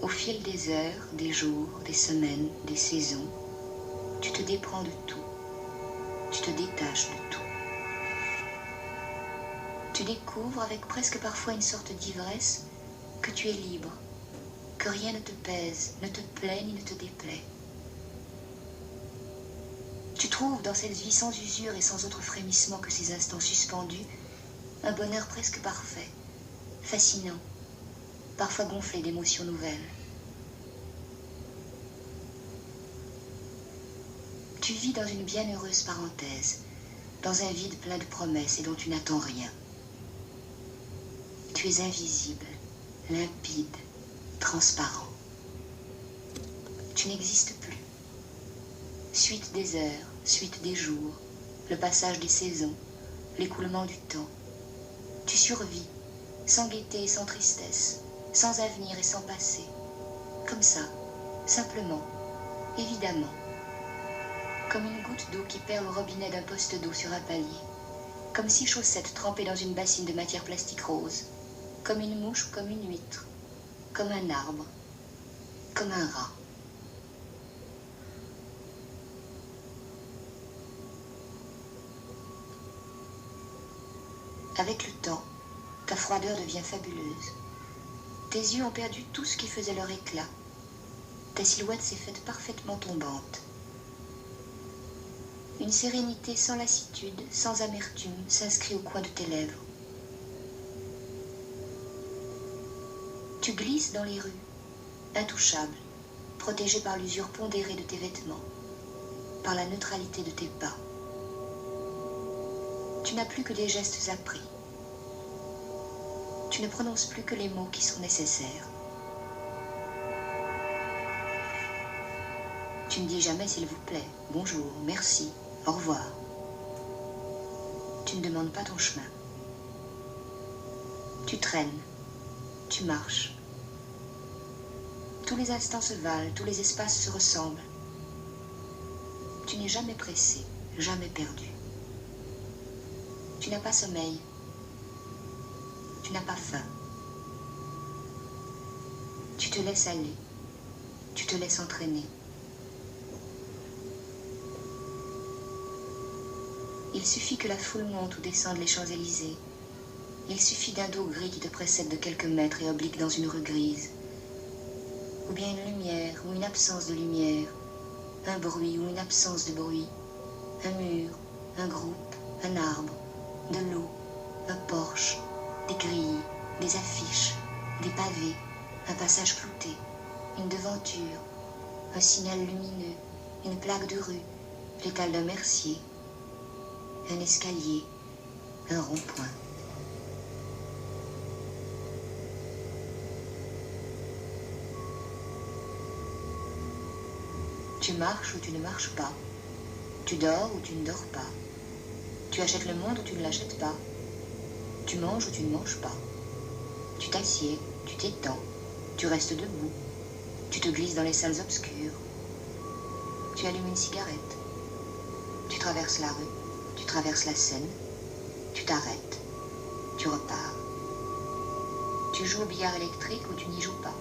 Au fil des heures, des jours, des semaines, des saisons, tu te déprends de tout. Tu te détaches de tout. Tu découvres, avec presque parfois une sorte d'ivresse, que tu es libre, que rien ne te pèse, ne te plaît ni ne te déplaît. Tu trouves dans cette vie sans usure et sans autre frémissement que ces instants suspendus, un bonheur presque parfait, fascinant, parfois gonflé d'émotions nouvelles. Tu vis dans une bienheureuse parenthèse, dans un vide plein de promesses et dont tu n'attends rien. Tu es invisible, limpide, transparent. Tu n'existes plus. Suite des heures, suite des jours, le passage des saisons, l'écoulement du temps. Tu survis, sans gaieté et sans tristesse, sans avenir et sans passé. Comme ça, simplement, évidemment. Comme une goutte d'eau qui perle au robinet d'un poste d'eau sur un palier. Comme 6 chaussettes trempées dans une bassine de matière plastique rose. Comme une mouche ou comme une huître. Comme un arbre. Comme un rat. Avec le temps, ta froideur devient fabuleuse. Tes yeux ont perdu tout ce qui faisait leur éclat. Ta silhouette s'est faite parfaitement tombante. Une sérénité sans lassitude, sans amertume, s'inscrit au coin de tes lèvres. Tu glisses dans les rues, intouchable, protégé par l'usure pondérée de tes vêtements, par la neutralité de tes pas. Tu n'as plus que des gestes appris. Tu ne prononces plus que les mots qui sont nécessaires. Tu ne dis jamais s'il vous plaît, bonjour, merci, au revoir. Tu ne demandes pas ton chemin. Tu traînes, tu marches. Tous les instants se valent, tous les espaces se ressemblent. Tu n'es jamais pressé, jamais perdu. Tu n'as pas sommeil. Tu n'as pas faim. Tu te laisses aller. Tu te laisses entraîner. Il suffit que la foule monte ou descende les Champs-Élysées. Il suffit d'un dos gris qui te précède de quelques mètres et oblique dans une rue grise. Ou bien une lumière ou une absence de lumière. Un bruit ou une absence de bruit. Un mur, un groupe, un arbre, de l'eau, un porche, des grilles, des affiches, des pavés, un passage clouté, une devanture, un signal lumineux, une plaque de rue, l'étal d'un mercier, un escalier, un rond-point. Tu marches ou tu ne marches pas. Tu dors ou tu ne dors pas. Tu achètes le monde ou tu ne l'achètes pas. Tu manges ou tu ne manges pas. Tu t'assieds, tu t'étends, tu restes debout. Tu te glisses dans les salles obscures. Tu allumes une cigarette. Tu traverses la rue. Tu traverses la Seine, tu t'arrêtes, tu repars. Tu joues au billard électrique ou tu n'y joues pas.